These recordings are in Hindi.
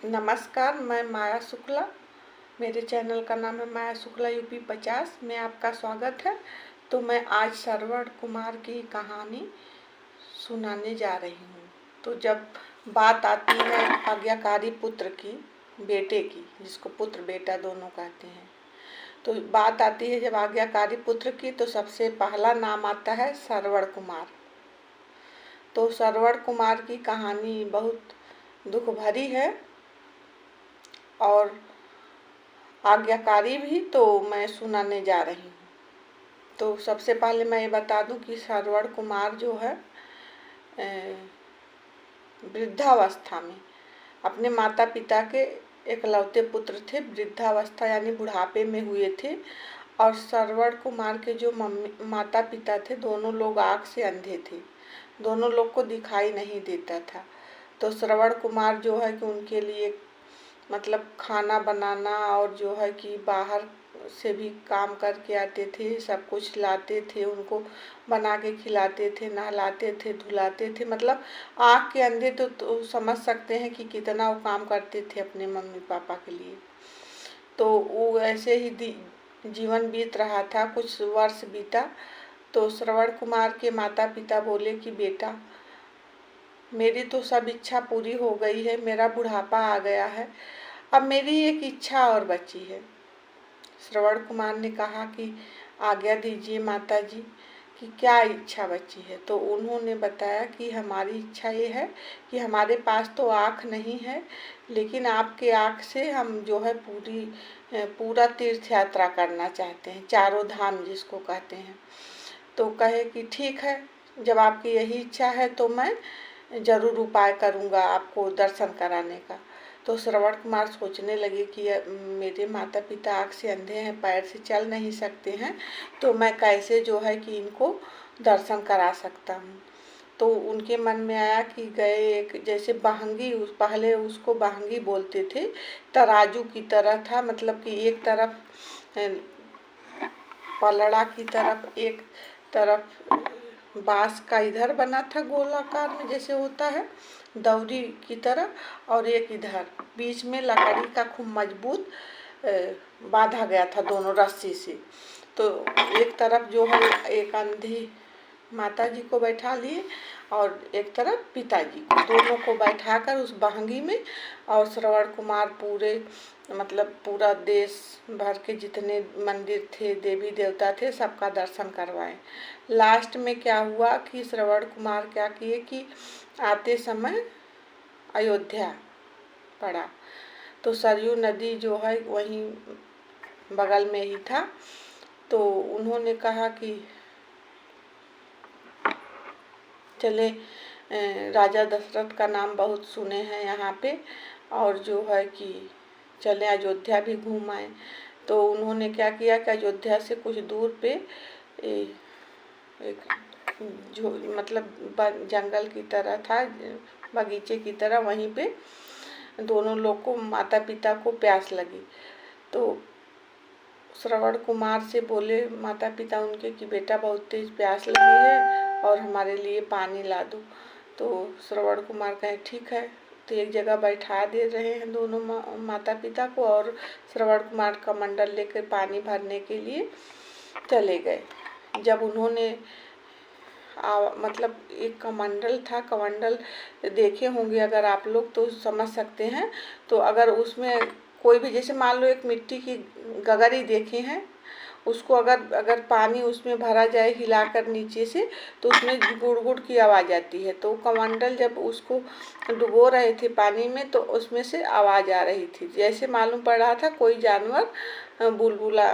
नमस्कार, मैं माया शुक्ला। मेरे चैनल का नाम है माया शुक्ला यूपी 50 में आपका स्वागत है। तो मैं आज श्रवण कुमार की कहानी सुनाने जा रही हूँ। तो जब बात आती है आज्ञाकारी पुत्र की, बेटे की, जिसको पुत्र बेटा दोनों कहते हैं, तो बात आती है जब आज्ञाकारी पुत्र की, तो सबसे पहला नाम आता है श्रवण कुमार। तो श्रवण कुमार की कहानी बहुत दुख भरी है और आज्ञाकारी भी, तो मैं सुनाने जा रही हूँ। तो सबसे पहले मैं ये बता दूं कि श्रवण कुमार जो है वृद्धावस्था में अपने माता पिता के एकलौते पुत्र थे। वृद्धावस्था यानी बुढ़ापे में हुए थे। और श्रवण कुमार के जो माता पिता थे, दोनों लोग आँख से अंधे थे, दोनों लोग को दिखाई नहीं देता था। तो श्रवण कुमार जो है कि उनके लिए मतलब खाना बनाना और जो है कि बाहर से भी काम करके आते थे, सब कुछ लाते थे, उनको बना के खिलाते थे, नहलाते थे, धुलाते थे। मतलब आँख के अंधे तो समझ सकते हैं कि कितना वो काम करते थे अपने मम्मी पापा के लिए। तो वो ऐसे ही जीवन बीत रहा था। कुछ वर्ष बीता तो श्रवण कुमार के माता पिता बोले कि बेटा, मेरी तो सब इच्छा पूरी हो गई है, मेरा बुढ़ापा आ गया है, अब मेरी एक इच्छा और बची है। श्रवण कुमार ने कहा कि आज्ञा दीजिए माता जी कि क्या इच्छा बची है। तो उन्होंने बताया कि हमारी इच्छा ये है कि हमारे पास तो आँख नहीं है, लेकिन आपके आँख से हम जो है पूरा तीर्थ यात्रा करना चाहते हैं, चारों धाम जिसको कहते हैं। तो कहे कि ठीक है, जब आपकी यही इच्छा है तो मैं ज़रूर उपाय करूँगा आपको दर्शन कराने का। तो श्रवण कुमार सोचने लगे कि मेरे माता पिता आँख से अंधे हैं, पैर से चल नहीं सकते हैं, तो मैं कैसे जो है कि इनको दर्शन करा सकता हूँ। तो उनके मन में आया कि गए एक जैसे बहंगी, पहले उसको बहंगी बोलते थे, तराजू की तरह था। मतलब कि एक तरफ पलड़ा की तरफ, एक तरफ बांस का इधर बना था गोलाकार में जैसे होता है दौरी की तरह, और एक इधर बीच में लकड़ी का खूब मजबूत बांधा गया था दोनों रस्सी से। तो एक तरफ जो है एक अंधी माता जी को बैठा लिए और एक तरफ पिताजी को, दोनों को बैठाकर उस बहंगी में, और श्रवण कुमार पूरा देश भर के जितने मंदिर थे, देवी देवता थे, सबका दर्शन करवाए। लास्ट में क्या हुआ कि श्रवण कुमार क्या किए कि आते समय अयोध्या पड़ा। तो सरयू नदी जो है वहीं बगल में ही था। तो उन्होंने कहा कि चले, राजा दशरथ का नाम बहुत सुने हैं यहाँ पे, और जो है कि चले अयोध्या भी घूम आए। तो उन्होंने क्या किया कि अयोध्या से कुछ दूर पे एक जो मतलब जंगल की तरह था, बगीचे की तरह, वहीं पे दोनों लोग को, माता पिता को प्यास लगी। तो श्रवण कुमार से बोले माता पिता उनके कि बेटा बहुत तेज प्यास लगी है और हमारे लिए पानी ला दो। तो श्रवण कुमार कहे ठीक है। तो एक जगह बैठा दे रहे हैं दोनों माता पिता को, और श्रवण कुमार का मंडल लेकर पानी भरने के लिए चले गए। जब उन्होंने मतलब एक कमंडल था, कमंडल देखे होंगे अगर आप लोग तो समझ सकते हैं। तो अगर उसमें कोई भी, जैसे मान लो एक मिट्टी की गगरी देखे हैं, उसको अगर पानी उसमें भरा जाए हिलाकर नीचे से, तो उसमें गुड़ गुड़ की आवाज़ आती है। तो कमंडल जब उसको डुबो रहे थे पानी में, तो उसमें से आवाज़ आ रही थी, जैसे मालूम पड़ रहा था कोई जानवर बुलबुला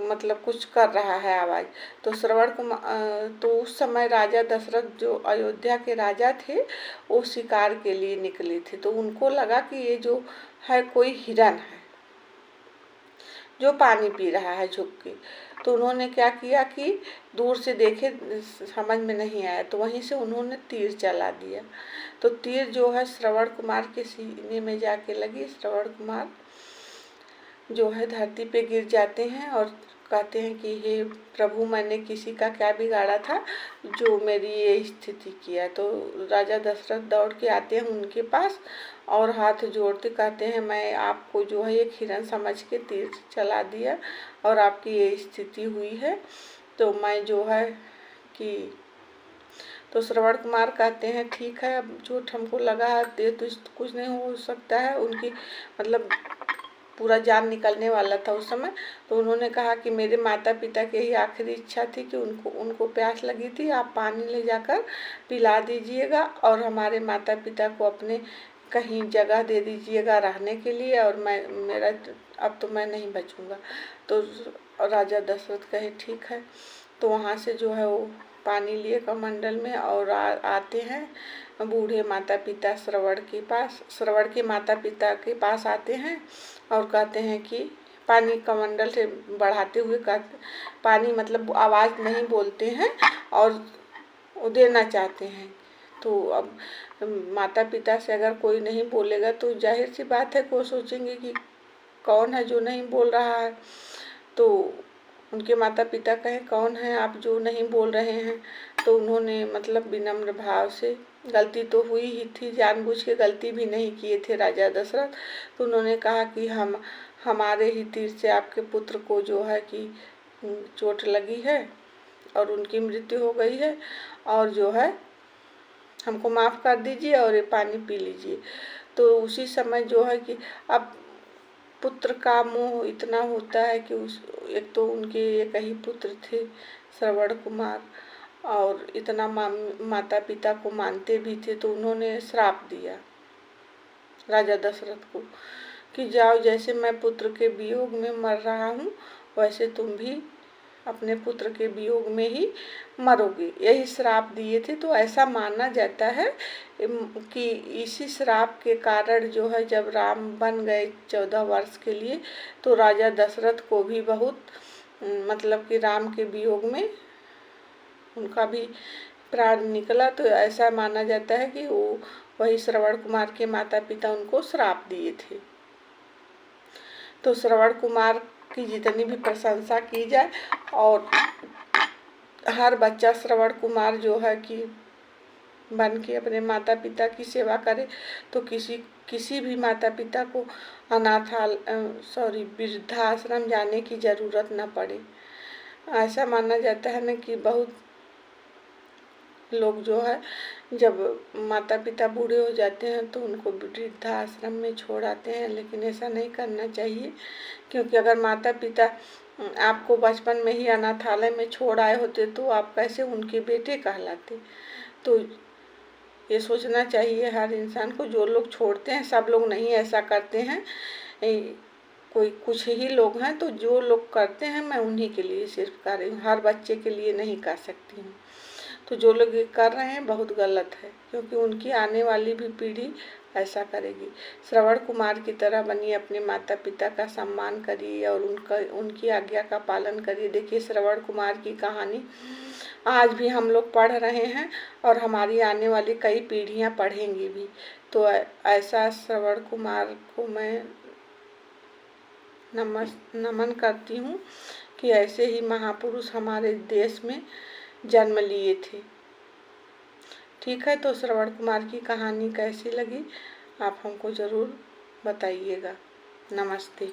मतलब कुछ कर रहा है आवाज़। तो श्रवण कुमार, तो उस समय राजा दशरथ जो अयोध्या के राजा थे, वो शिकार के लिए निकले थे। तो उनको लगा कि ये जो है कोई हिरन है जो पानी पी रहा है झुक के। तो उन्होंने क्या किया कि दूर से देखे, समझ में नहीं आया, तो वहीं से उन्होंने तीर चला दिया। तो तीर जो है श्रवण कुमार के सीने में जाके लगी। श्रवण कुमार जो है धरती पे गिर जाते हैं और कहते हैं कि हे प्रभु, मैंने किसी का क्या बिगाड़ा था जो मेरी ये स्थिति किया। तो राजा दशरथ दौड़ के आते हैं उनके पास और हाथ जोड़ते कहते हैं, मैं आपको जो है एक हिरन समझ के तीर चला दिया और आपकी ये स्थिति हुई है, तो मैं जो है कि तो श्रवण कुमार कहते हैं, ठीक है, अब चोट हमको लगा है, तो कुछ नहीं हो सकता है। उनकी मतलब पूरा जान निकलने वाला था उस समय। तो उन्होंने कहा कि मेरे माता पिता की ही आखिरी इच्छा थी कि उनको प्यास लगी थी, आप पानी ले जाकर पिला दीजिएगा और हमारे माता पिता को अपने कहीं जगह दे दीजिएगा रहने के लिए, और मेरा अब तो मैं नहीं बचूंगा। तो राजा दशरथ कहे ठीक है। तो वहाँ से जो है वो पानी लिए कमंडल में और आते हैं बूढ़े माता पिता श्रवण के माता पिता के पास आते हैं और कहते हैं कि पानी कमंडल से बढ़ाते हुए कहते, पानी मतलब आवाज़ नहीं बोलते हैं और देना चाहते हैं। तो अब माता पिता से अगर कोई नहीं बोलेगा तो जाहिर सी बात है वो सोचेंगे कि कौन है जो नहीं बोल रहा है। तो उनके माता पिता कहें, कौन है आप जो नहीं बोल रहे हैं। तो उन्होंने मतलब विनम्र भाव से, गलती तो हुई ही थी, जानबूझ के गलती भी नहीं किए थे राजा दशरथ। तो उन्होंने कहा कि हमारे ही तीर से आपके पुत्र को जो है कि चोट लगी है और उनकी मृत्यु हो गई है, और जो है हमको माफ़ कर दीजिए और ये पानी पी लीजिए। तो उसी समय जो है कि अब पुत्र का मोह इतना होता है कि एक तो उनके एक ही पुत्र थे श्रवण कुमार, और इतना माता पिता को मानते भी थे। तो उन्होंने श्राप दिया राजा दशरथ को कि जाओ, जैसे मैं पुत्र के वियोग में मर रहा हूँ वैसे तुम भी अपने पुत्र के वियोग में ही मरोगे, यही श्राप दिए थे। तो ऐसा माना जाता है कि इसी श्राप के कारण जो है जब राम बन गए 14 वर्ष के लिए, तो राजा दशरथ को भी बहुत मतलब कि राम के वियोग में उनका भी प्राण निकला। तो ऐसा माना जाता है कि वो वही श्रवण कुमार के माता पिता उनको श्राप दिए थे। तो श्रवण कुमार की जितनी भी प्रशंसा की जाए और हर बच्चा श्रवण कुमार जो है कि बन के अपने माता पिता की सेवा करे, तो किसी भी माता पिता को वृद्धाश्रम जाने की ज़रूरत न पड़े। ऐसा माना जाता है ना कि बहुत लोग जो है जब माता पिता बूढ़े हो जाते हैं तो उनको वृद्धाश्रम में छोड़ आते हैं, लेकिन ऐसा नहीं करना चाहिए, क्योंकि अगर माता पिता आपको बचपन में ही अनाथालय में छोड़ आए होते तो आप कैसे उनके बेटे कहलाते। तो ये सोचना चाहिए हर इंसान को, जो लोग छोड़ते हैं सब लोग नहीं ऐसा करते हैं, कोई कुछ ही लोग हैं। तो जो लोग करते हैं मैं उन्हीं के लिए सिर्फ कर रही हूँ, हर बच्चे के लिए नहीं कर सकती हूँ। तो जो लोग ये कर रहे हैं बहुत गलत है, क्योंकि उनकी आने वाली भी पीढ़ी ऐसा करेगी। श्रवण कुमार की तरह बनिए, अपने माता पिता का सम्मान करिए और उनकी आज्ञा का पालन करिए। देखिए श्रवण कुमार की कहानी आज भी हम लोग पढ़ रहे हैं और हमारी आने वाली कई पीढ़ियां पढ़ेंगी भी। तो ऐसा श्रवण कुमार को मैं नमन करती हूँ कि ऐसे ही महापुरुष हमारे देश में जन्म लिए थे। ठीक है, तो श्रवण कुमार की कहानी कैसी लगी आप हमको ज़रूर बताइएगा। नमस्ते।